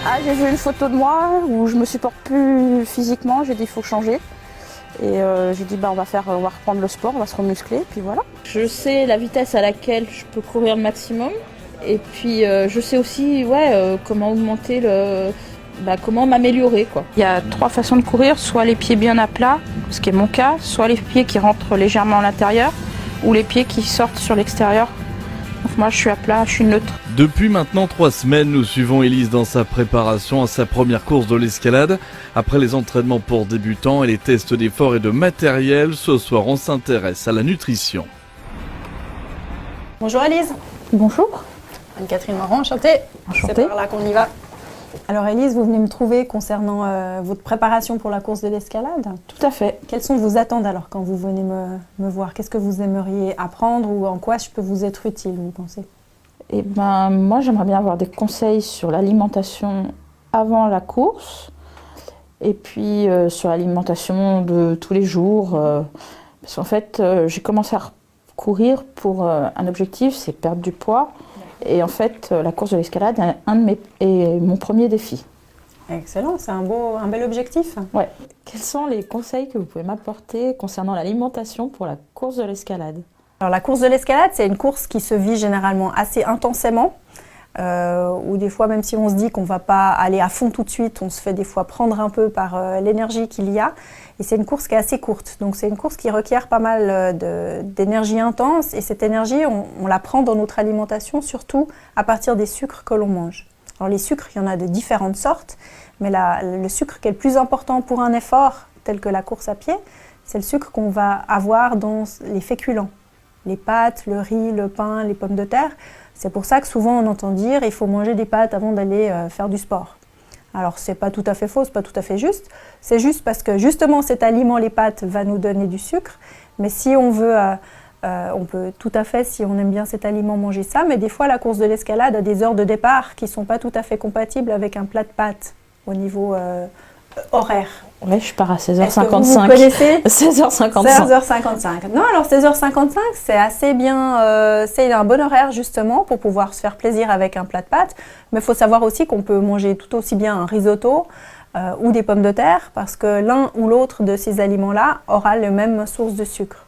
Ah, j'ai vu une photo de moi où je me supporte plus physiquement, j'ai dit il faut changer. Et j'ai dit on va reprendre le sport, on va se remuscler, puis voilà. Je sais la vitesse à laquelle je peux courir le maximum. Et puis je sais aussi comment augmenter comment m'améliorer quoi. Il y a 3 façons de courir, soit les pieds bien à plat, ce qui est mon cas, soit les pieds qui rentrent légèrement à l'intérieur, ou les pieds qui sortent sur l'extérieur. Donc moi je suis à plat, je suis neutre. Depuis maintenant 3 semaines, nous suivons Élise dans sa préparation à sa première course de l'escalade. Après les entraînements pour débutants et les tests d'effort et de matériel, ce soir on s'intéresse à la nutrition. Bonjour Élise. Bonjour. Anne-Catherine Marron, enchantée. Enchantée. C'est par là qu'on y va. Alors Élise, vous venez me trouver concernant votre préparation pour la course de l'escalade. Tout à fait. Quelles sont vos attentes alors quand vous venez me voir? Qu'est-ce que vous aimeriez apprendre ou en quoi je peux vous être utile, vous pensez? Eh ben, moi j'aimerais bien avoir des conseils sur l'alimentation avant la course et puis sur l'alimentation de tous les jours. Parce qu'en fait, j'ai commencé à courir pour un objectif, c'est perdre du poids. Et en fait, la course de l'escalade est mon premier défi. Excellent, c'est un bel objectif. Ouais. Quels sont les conseils que vous pouvez m'apporter concernant l'alimentation pour la course de l'escalade? Alors la course de l'escalade, c'est une course qui se vit généralement assez intensément. Ou des fois, même si on se dit qu'on ne va pas aller à fond tout de suite, on se fait des fois prendre un peu par l'énergie qu'il y a. Et c'est une course qui est assez courte. Donc c'est une course qui requiert pas mal d'énergie intense. Et cette énergie, on la prend dans notre alimentation, surtout à partir des sucres que l'on mange. Alors les sucres, il y en a de différentes sortes. Mais le sucre qui est le plus important pour un effort, tel que la course à pied, c'est le sucre qu'on va avoir dans les féculents. Les pâtes, le riz, le pain, les pommes de terre. C'est pour ça que souvent on entend dire il faut manger des pâtes avant d'aller faire du sport. Alors c'est pas tout à fait faux, c'est pas tout à fait juste. C'est juste parce que justement cet aliment, les pâtes, va nous donner du sucre. Mais si on veut, on peut tout à fait, si on aime bien cet aliment, manger ça. Mais des fois la course de l'escalade a des heures de départ qui sont pas tout à fait compatibles avec un plat de pâtes au niveau horaire. Oui, je pars à 16h55. Est-ce que vous connaissez 16h55. 16h55. Non, alors 16h55, c'est assez bien, c'est un bon horaire justement pour pouvoir se faire plaisir avec un plat de pâtes. Mais il faut savoir aussi qu'on peut manger tout aussi bien un risotto ou des pommes de terre parce que l'un ou l'autre de ces aliments-là aura la même source de sucre.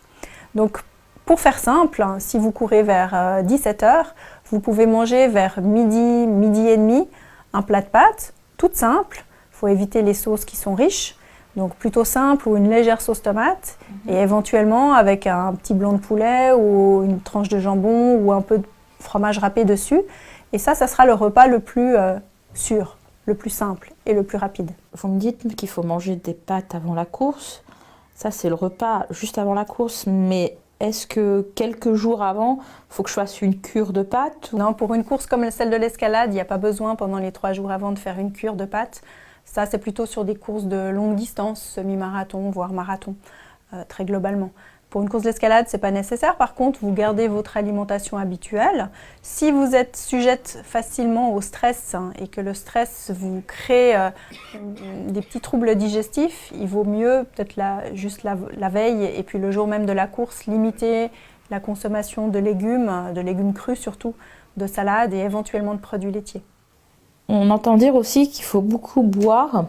Donc, pour faire simple, si vous courez vers 17h, vous pouvez manger vers midi, midi et demi, un plat de pâtes, toute simple. Il faut éviter les sauces qui sont riches. Donc plutôt simple ou une légère sauce tomate et éventuellement avec un petit blanc de poulet ou une tranche de jambon ou un peu de fromage râpé dessus. Et ça sera le repas le plus sûr, le plus simple et le plus rapide. Vous me dites qu'il faut manger des pâtes avant la course. Ça, c'est le repas juste avant la course. Mais est-ce que quelques jours avant, il faut que je fasse une cure de pâtes? Non, pour une course comme celle de l'escalade, il n'y a pas besoin pendant les 3 jours avant de faire une cure de pâtes. Ça, c'est plutôt sur des courses de longue distance, semi-marathon, voire marathon, très globalement. Pour une course d'escalade, ce n'est pas nécessaire. Par contre, vous gardez votre alimentation habituelle. Si vous êtes sujette facilement au stress et que le stress vous crée des petits troubles digestifs, il vaut mieux peut-être juste la veille et puis le jour même de la course, limiter la consommation de légumes crus surtout, de salades et éventuellement de produits laitiers. On entend dire aussi qu'il faut beaucoup boire.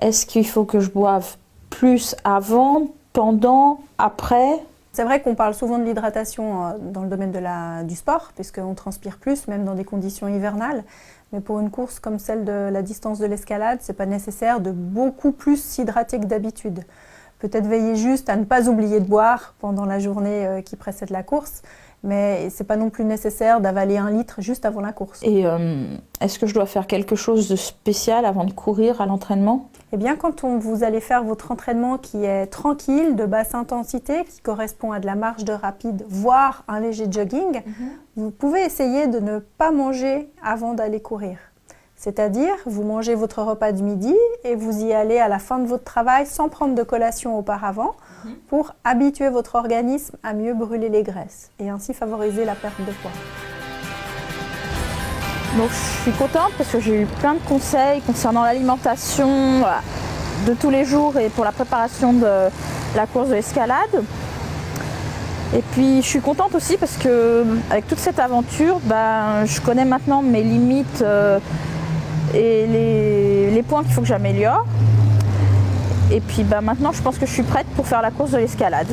Est-ce qu'il faut que je boive plus avant, pendant, après? C'est vrai qu'on parle souvent de l'hydratation dans le domaine du sport, puisqu'on transpire plus, même dans des conditions hivernales. Mais pour une course comme celle de la distance de l'escalade, ce n'est pas nécessaire de beaucoup plus s'hydrater que d'habitude. Peut-être veiller juste à ne pas oublier de boire pendant la journée qui précède la course. Mais ce n'est pas non plus nécessaire d'avaler 1 litre juste avant la course. Et est-ce que je dois faire quelque chose de spécial avant de courir à l'entraînement? Eh bien, quand vous allez faire votre entraînement qui est tranquille, de basse intensité, qui correspond à de la marche de rapide, voire un léger jogging, vous pouvez essayer de ne pas manger avant d'aller courir. C'est-à-dire, vous mangez votre repas du midi et vous y allez à la fin de votre travail sans prendre de collation auparavant pour habituer votre organisme à mieux brûler les graisses et ainsi favoriser la perte de poids. Donc je suis contente parce que j'ai eu plein de conseils concernant l'alimentation de tous les jours et pour la préparation de la course de l'escalade. Et puis je suis contente aussi parce que avec toute cette aventure, je connais maintenant mes limites et les points qu'il faut que j'améliore. Et puis maintenant, je pense que je suis prête pour faire la course de l'escalade.